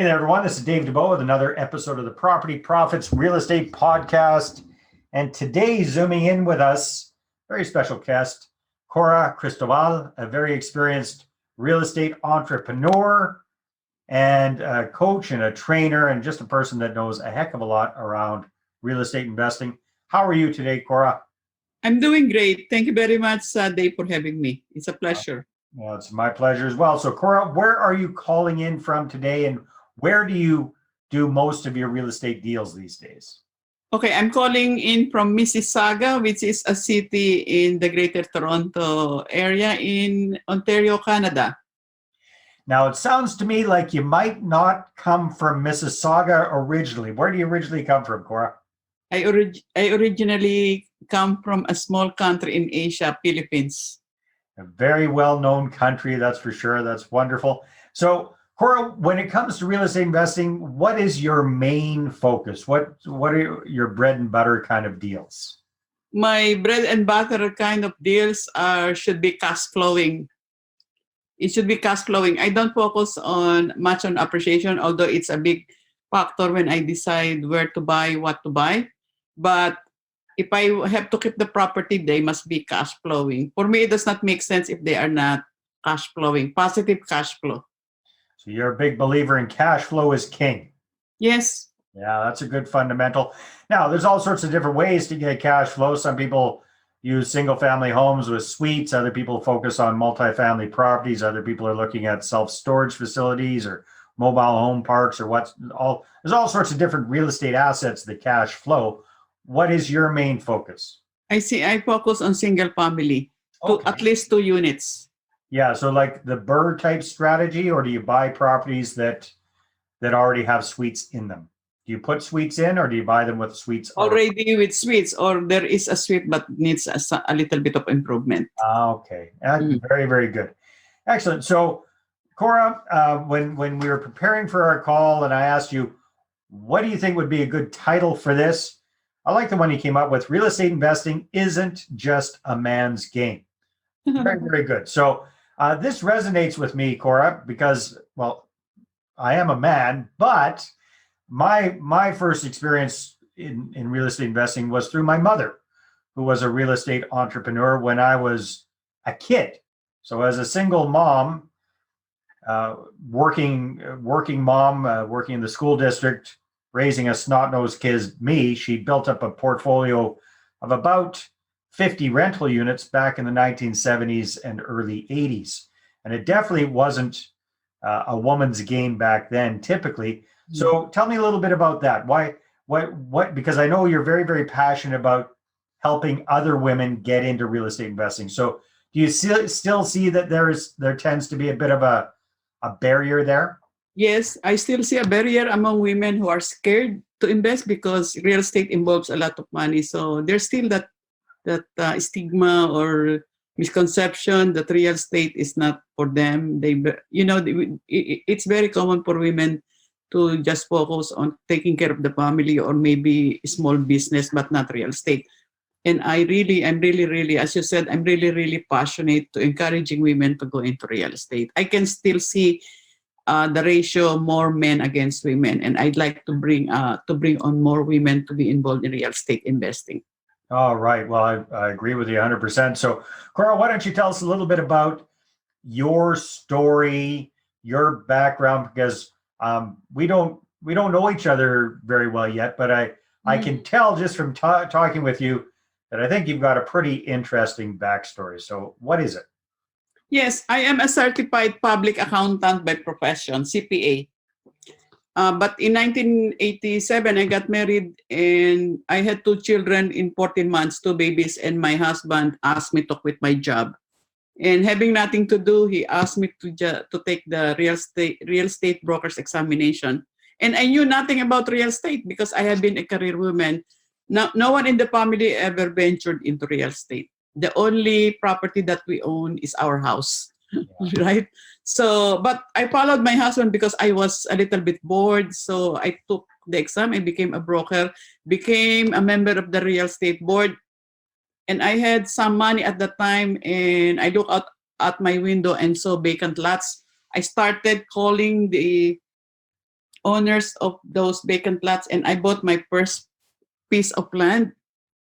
Hey there, everyone. This is Dave Dubeau with another episode of the Property Profits Real Estate Podcast. And today, zooming in with us, very special guest, Cora Cristobal, a very experienced real estate entrepreneur and a coach and a trainer, and just a person that knows a heck of a lot around real estate investing. How are you today, Cora? I'm doing great. Thank you very much, Dave, for having me. It's a pleasure. Well, it's my pleasure as well. So, Cora, where are you calling in from today, and where do you do most of your real estate deals these days? Okay, I'm calling in from Mississauga, which is a city in the Greater Toronto area in Ontario, Canada. Now, it sounds to me like you might not come from Mississauga originally. Where do you originally come from, Cora? I originally come from a small country in Asia, Philippines. A very well-known country, that's for sure. That's wonderful. So, Cora, when it comes to real estate investing, what is your main focus? What are your bread and butter kind of deals? My bread and butter kind of deals should be cash flowing. It should be cash flowing. I don't focus much on appreciation, although it's a big factor when I decide where to buy, what to buy. But if I have to keep the property, they must be cash flowing. For me, it does not make sense if they are not cash flowing, positive cash flow. So you're a big believer in cash flow is king. Yes. Yeah, that's a good fundamental. Now, there's all sorts of different ways to get cash flow. Some people use single-family homes with suites. Other people focus on multifamily properties. Other people are looking at self-storage facilities or mobile home parks or there's all sorts of different real estate assets that cash flow. What is your main focus? I focus on single family, at least 2 units. Yeah, so like the BRRRR type strategy, or do you buy properties that already have suites in them? Do you put suites in, or do you buy them with suites already with suites, or there is a suite but needs a little bit of improvement? Okay, very, very good. Excellent. So, Cora, when we were preparing for our call and I asked you, what do you think would be a good title for this? I like the one you came up with. Real estate investing isn't just a man's game. Very, very good. So this resonates with me, Cora, because, well, I am a man, but my first experience in real estate investing was through my mother, who was a real estate entrepreneur when I was a kid. So as a single mom, working in the school district, raising a snot-nosed kid, she built up a portfolio of about 50 rental units back in the 1970s and early 80s. And it definitely wasn't a woman's game back then, typically. So tell me a little bit about that. What, because I know you're very, very passionate about helping other women get into real estate investing. So do you still see that there tends to be a bit of a barrier there? Yes, I still see a barrier among women who are scared to invest because real estate involves a lot of money. So there's still that stigma or misconception that real estate is not for them. It's very common for women to just focus on taking care of the family or maybe small business, but not real estate. And I'm really, as you said, I'm really, really passionate to encouraging women to go into real estate. I can still see the ratio more men against women, and I'd like to bring on more women to be involved in real estate investing. All right. Well, I agree with you 100%. So, Cora, why don't you tell us a little bit about your story, your background, because we don't know each other very well yet, but I can tell just from talking with you that I think you've got a pretty interesting backstory. So, what is it? Yes, I am a certified public accountant by profession, CPA. But in 1987, I got married and I had 2 children in 14 months, 2 babies, and my husband asked me to quit my job. And having nothing to do, he asked me to take the real estate broker's examination. And I knew nothing about real estate because I have been a career woman. No one in the family ever ventured into real estate. The only property that we own is our house, right? So, but I followed my husband because I was a little bit bored. So I took the exam and became a broker, became a member of the real estate board. And I had some money at the time and I looked out at my window and saw vacant lots. I started calling the owners of those vacant lots, and I bought my first piece of land.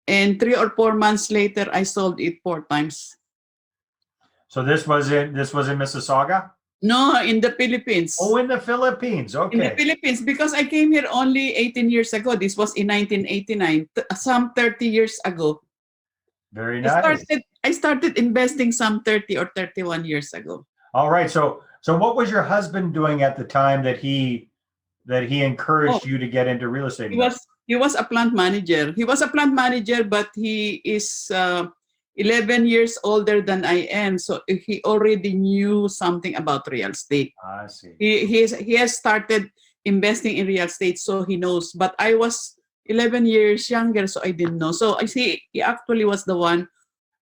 And 3 or 4 months later, I sold it 4 times. So this was in Mississauga? No, in the Philippines. Oh, in the Philippines. In the Okay. Philippines, because I came here only 18 years ago. This was in 1989, some 30 years ago. Very nice. I started investing some 30 or 31 years ago. All right. So what was your husband doing at the time that he encouraged you to get into real estate investing? He was a plant manager. He was a plant manager, but he is 11 years older than I am. So he already knew something about real estate. I see. He has started investing in real estate, so he knows. But I was 11 years younger, so I didn't know. So I see he actually was the one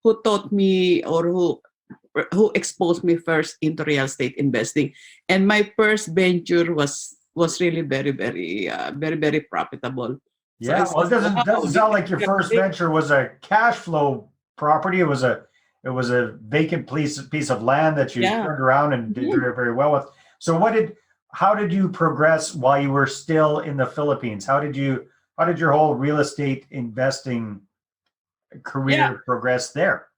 who taught me, or who exposed me first into real estate investing. And my first venture was really very, very profitable. So Yeah, I well, it said, doesn't "Wow, sound like your first venture was a cash flow property. It was a vacant piece of land that you Yeah. turned around and did very, very well with. So how did you progress while you were still in the Philippines? How did your whole real estate investing career progress there?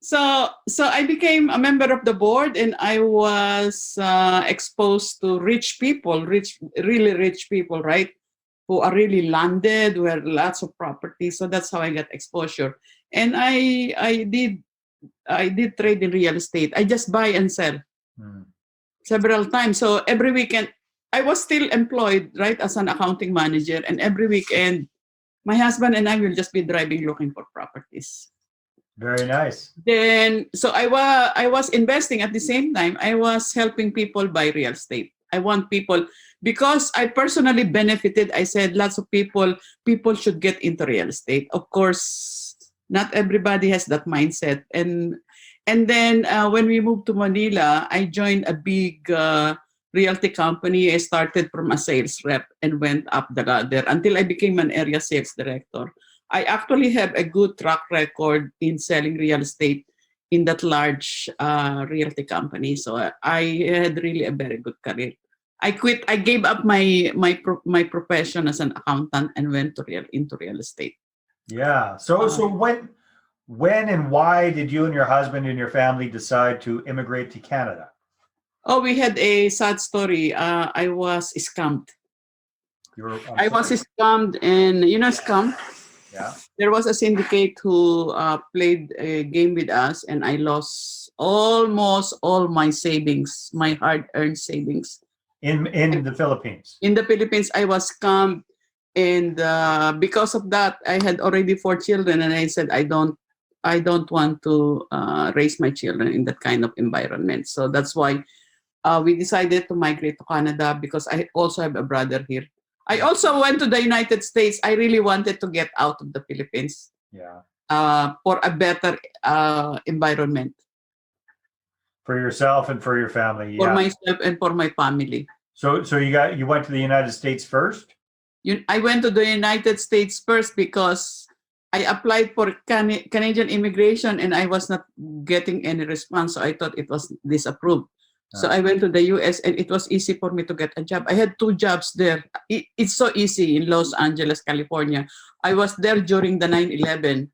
So I became a member of the board, and I was exposed to really rich people, right? Who are really landed, who have lots of property. So that's how I got exposure. And I did trade in real estate. I just buy and sell several times. So every weekend, I was still employed, right, as an accounting manager. And every weekend, my husband and I will just be driving looking for properties. Very nice. Then, so I was investing at the same time. I was helping people buy real estate. I want people, because I personally benefited. I said lots of people should get into real estate. Of course, not everybody has that mindset. And then when we moved to Manila, I joined a big realty company. I started from a sales rep and went up the ladder until I became an area sales director. I actually have a good track record in selling real estate in that large realty company. So I had really a very good career. I quit. I gave up my profession as an accountant and went into real estate. Yeah. So when and why did you and your husband and your family decide to immigrate to Canada? Oh, we had a sad story. I was scammed. I was scammed, and scam. Yeah. There was a syndicate who played a game with us, and I lost almost all my savings, my hard-earned savings. In the Philippines. In the Philippines, I was scammed, and because of that, I had already 4 children, and I said I don't want to raise my children in that kind of environment. So that's why we decided to migrate to Canada, because I also have a brother here. I also went to the United States. I really wanted to get out of the Philippines. Yeah. For a better environment. For yourself and for your family. For Yeah. myself and for my family. So you went to the United States first? I went to the United States first because I applied for Canadian immigration, and I was not getting any response. So I thought it was disapproved. So I went to the US, and it was easy for me to get a job. I had 2 jobs there. It's so easy in Los Angeles, California. I was there during the 9/11.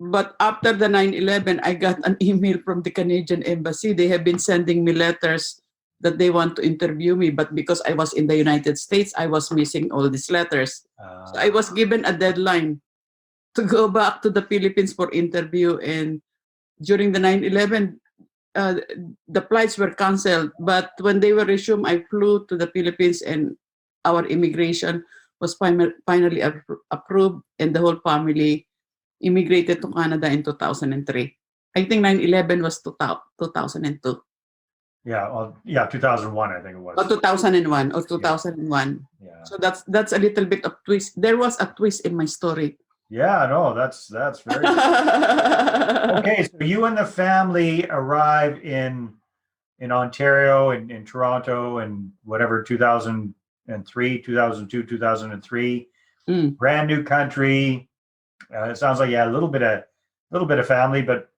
But after the 9/11, I got an email from the Canadian Embassy. They have been sending me letters that they want to interview me. But because I was in the United States, I was missing all these letters. So I was given a deadline to go back to the Philippines for interview. And during the 9/11, the flights were canceled, but when they were resumed, I flew to the Philippines, and our immigration was finally approved, and the whole family immigrated to Canada in 2003. I think 9/11 was 2002. Yeah, 2001, I think it was. Or 2001 or 2001. Yeah. So that's a little bit of twist. There was a twist in my story. Yeah, no, that's very good. Okay, so you and the family arrive in Ontario, in Toronto, and whatever 2003, 2002, 2003. Brand new country. It sounds like a little bit of family, but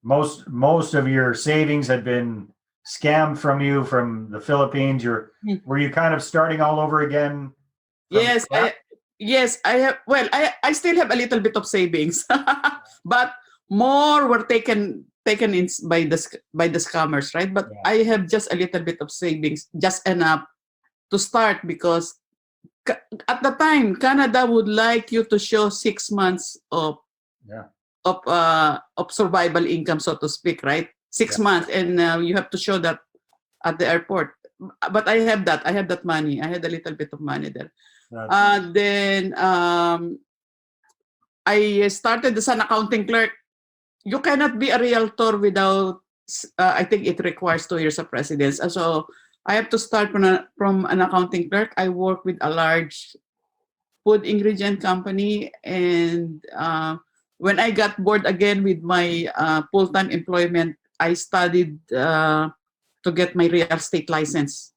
most of your savings had been scammed from you from the Philippines? Were you kind of starting all over again? Yes, I have. Well, I still have a little bit of savings, but more were taken in by the scammers, right? But Yeah. I have just a little bit of savings, just enough to start, because at the time Canada would like you to show 6 months Yeah. of survival income, so to speak, right? 6 months, and you have to show that at the airport. But I have that. I have that money. I had a little bit of money there. Then I started as an accounting clerk. You cannot be a realtor without, I think it requires 2 years of residence. So I have to start from an accounting clerk. I work with a large food ingredient company. And when I got bored again with my full-time employment, I studied to get my real estate license.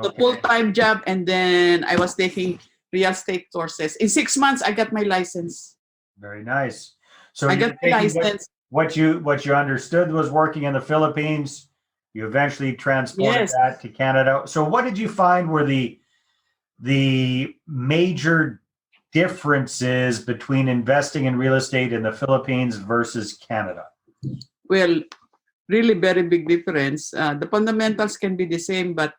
The full-time job, and then I was taking real estate courses. In 6 months, I got my license. Very nice. So I got my license. What you understood was working in the Philippines. You eventually transported that to Canada. So what did you find were the major differences between investing in real estate in the Philippines versus Canada? Well, really very big difference. The fundamentals can be the same, but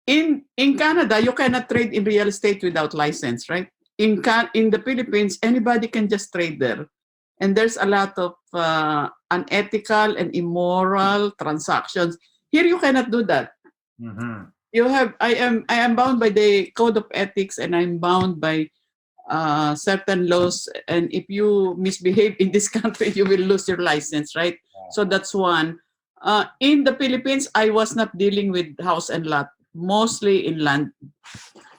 in Canada, you cannot trade in real estate without license, right? In the Philippines, anybody can just trade there. And there's a lot of unethical and immoral transactions. Here, you cannot do that. Mm-hmm. I am bound by the code of ethics, and I'm bound by certain laws. And if you misbehave in this country, you will lose your license, right? Yeah. So that's one. In the Philippines, I was not dealing with house and lot, mostly in land,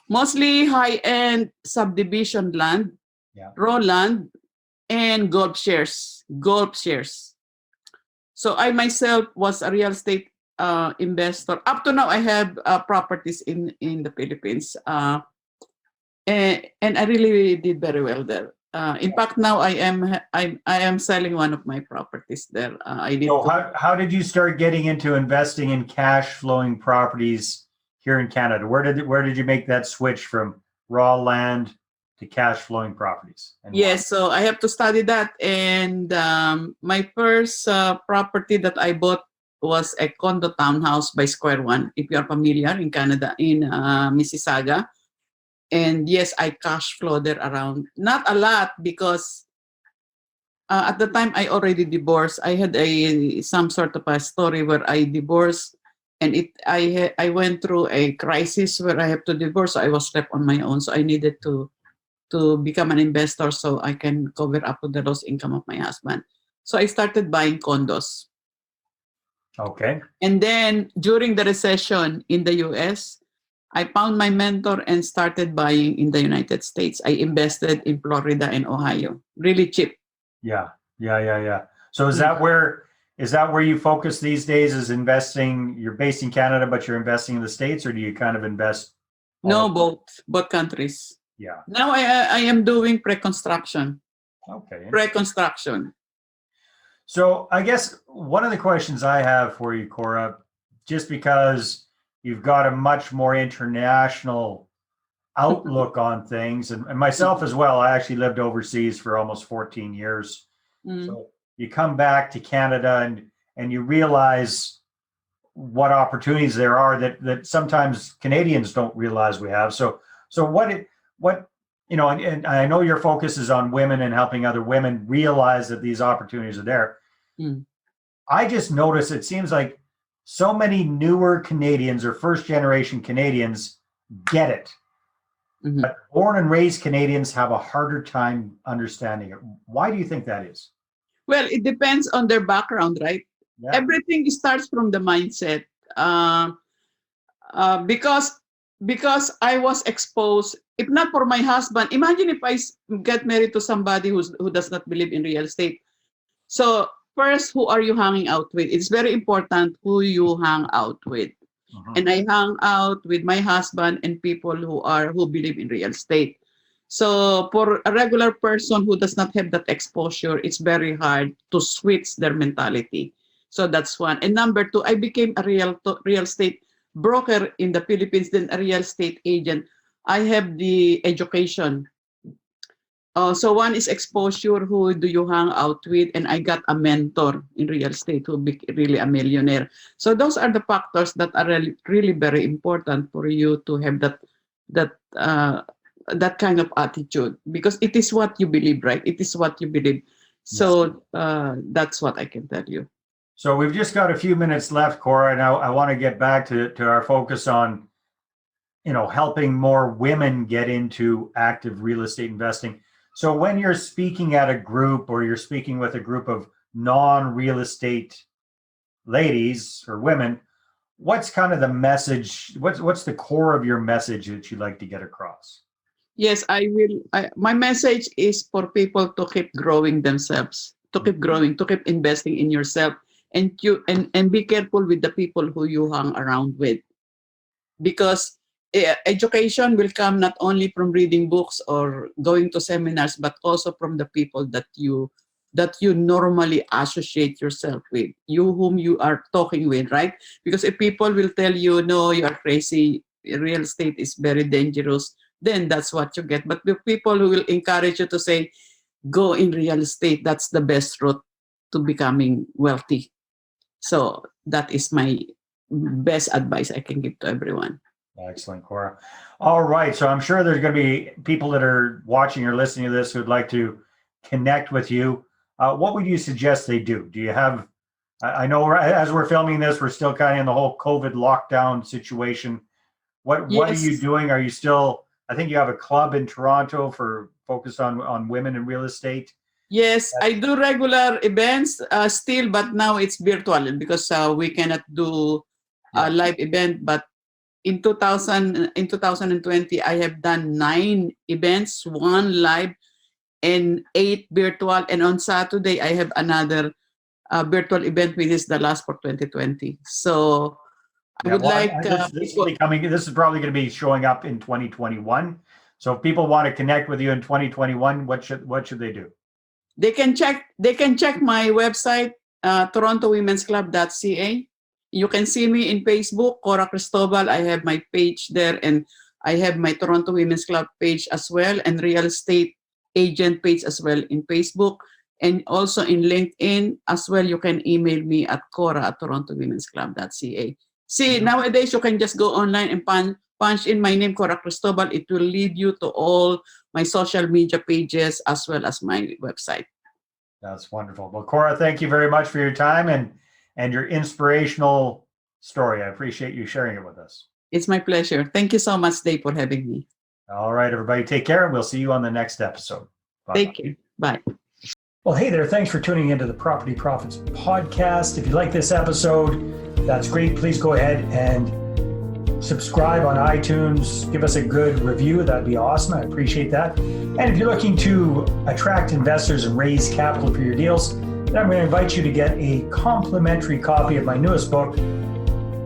mostly high-end subdivision land, raw land, and golf shares. So I myself was a real estate investor. Up to now, I have properties in the Philippines, and I really did very well there. In fact, now I am selling one of my properties there. How did you start getting into investing in cash flowing properties here in Canada? Where did you make that switch from raw land to cash flowing properties? Yes, so I have to study that. And my first property that I bought was a condo townhouse by Square One, if you are familiar, in Canada, in Mississauga. And yes, I cash flow there around, not a lot, because at the time I already divorced. I had some sort of a story where I divorced, and I went through a crisis where I have to divorce. So I was left on my own, so I needed to become an investor so I can cover up the lost income of my husband. So I started buying condos. Okay. And then during the recession in the US, I found my mentor and started buying in the United States. I invested in Florida and Ohio, really cheap. Yeah. So is that where you focus these days, is investing? You're based in Canada, but you're investing in the States, or do you kind of invest? No, both countries. Yeah. Now I am doing pre-construction. Okay. Pre-construction. So I guess one of the questions I have for you, Cora, just because you've got a much more international outlook on things, and myself as well. I actually lived overseas for almost 14 years. So you come back to Canada and you realize what opportunities there are that sometimes Canadians don't realize we have. So what and I know your focus is on women and helping other women realize that these opportunities are there. I just noticed it seems like so many newer Canadians or first generation Canadians get it. But born and raised Canadians have a harder time understanding it. Why do you think that is? Well, it depends on their background, right? Yeah. Everything starts from the mindset. Because I was exposed, if not for my husband, imagine if I get married to somebody who does not believe in real estate. So first, who are you hanging out with? It's very important who you hang out with. And I hang out with my husband and people who believe in real estate. So for a regular person who does not have that exposure, it's very hard to switch their mentality. So that's one. And number two, I became a real estate broker in the Philippines, then a real estate agent. I have the education. So one is exposure, who do you hang out with? And I got a mentor in real estate who be really a millionaire. So those are the factors that are really, really very important for you to have that kind of attitude, because it is what you believe, right? It is what you believe. So that's what I can tell you. So we've just got a few minutes left, Cora, and I want to get back to our focus on, helping more women get into active real estate investing. So when you're speaking at a group, or you're speaking with a group of non-real estate ladies or women, what's kind of the message? What's the core of your message that you'd like to get across? Yes, I will. My message is for people to keep growing themselves, to keep growing, to keep investing in yourself, and be careful with the people who you hang around with, because education will come not only from reading books or going to seminars, but also from the people that you normally associate yourself with, whom you are talking with, right? Because if people will tell you, no, you are crazy, real estate is very dangerous, then that's what you get. But the people who will encourage you to say, go in real estate, that's the best route to becoming wealthy. So that is my best advice I can give to everyone. Excellent, Cora. All right. So I'm sure there's going to be people that are watching or listening to this who'd like to connect with you. What would you suggest they do? Do you have, I know as we're filming this, we're still kind of in the whole COVID lockdown situation. What are you doing? Are you still, I think you have a club in Toronto focused on women in real estate. Yes, I do regular events still, but now it's virtual because we cannot do a live event. But in 2020, I have done 9 events, 1 live and 8 virtual. And on Saturday, I have another virtual event, which is the last for 2020. So I would this is probably going to be showing up in 2021. So if people want to connect with you in 2021, what should they do? They can check my website, torontowomensclub.ca. You can see me in Facebook, Cora Cristobal. I have my page there, and I have my Toronto Women's Club page as well, and real estate agent page as well in Facebook, and also in LinkedIn as well. You can email me at cora@torontowomensclub.ca. See, nowadays you can just go online and punch in my name, Cora Cristobal. It will lead you to all my social media pages as well as my website. That's wonderful. Well, Cora, thank you very much for your time and your inspirational story. I appreciate you sharing it with us. It's my pleasure. Thank you so much, Dave, for having me. All right, everybody, take care, and we'll see you on the next episode. Bye. Take care. Bye. Well, hey there. Thanks for tuning into the Property Profits podcast. If you like this episode, that's great. Please go ahead and subscribe on iTunes. Give us a good review. That'd be awesome. I appreciate that. And if you're looking to attract investors and raise capital for your deals, then I'm going to invite you to get a complimentary copy of my newest book,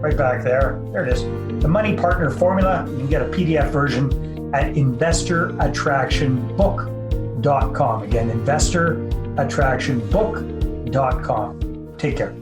right back there. There it is. The Money Partner Formula. You can get a PDF version at investorattractionbook.com. Again, investorattractionbook.com. Take care.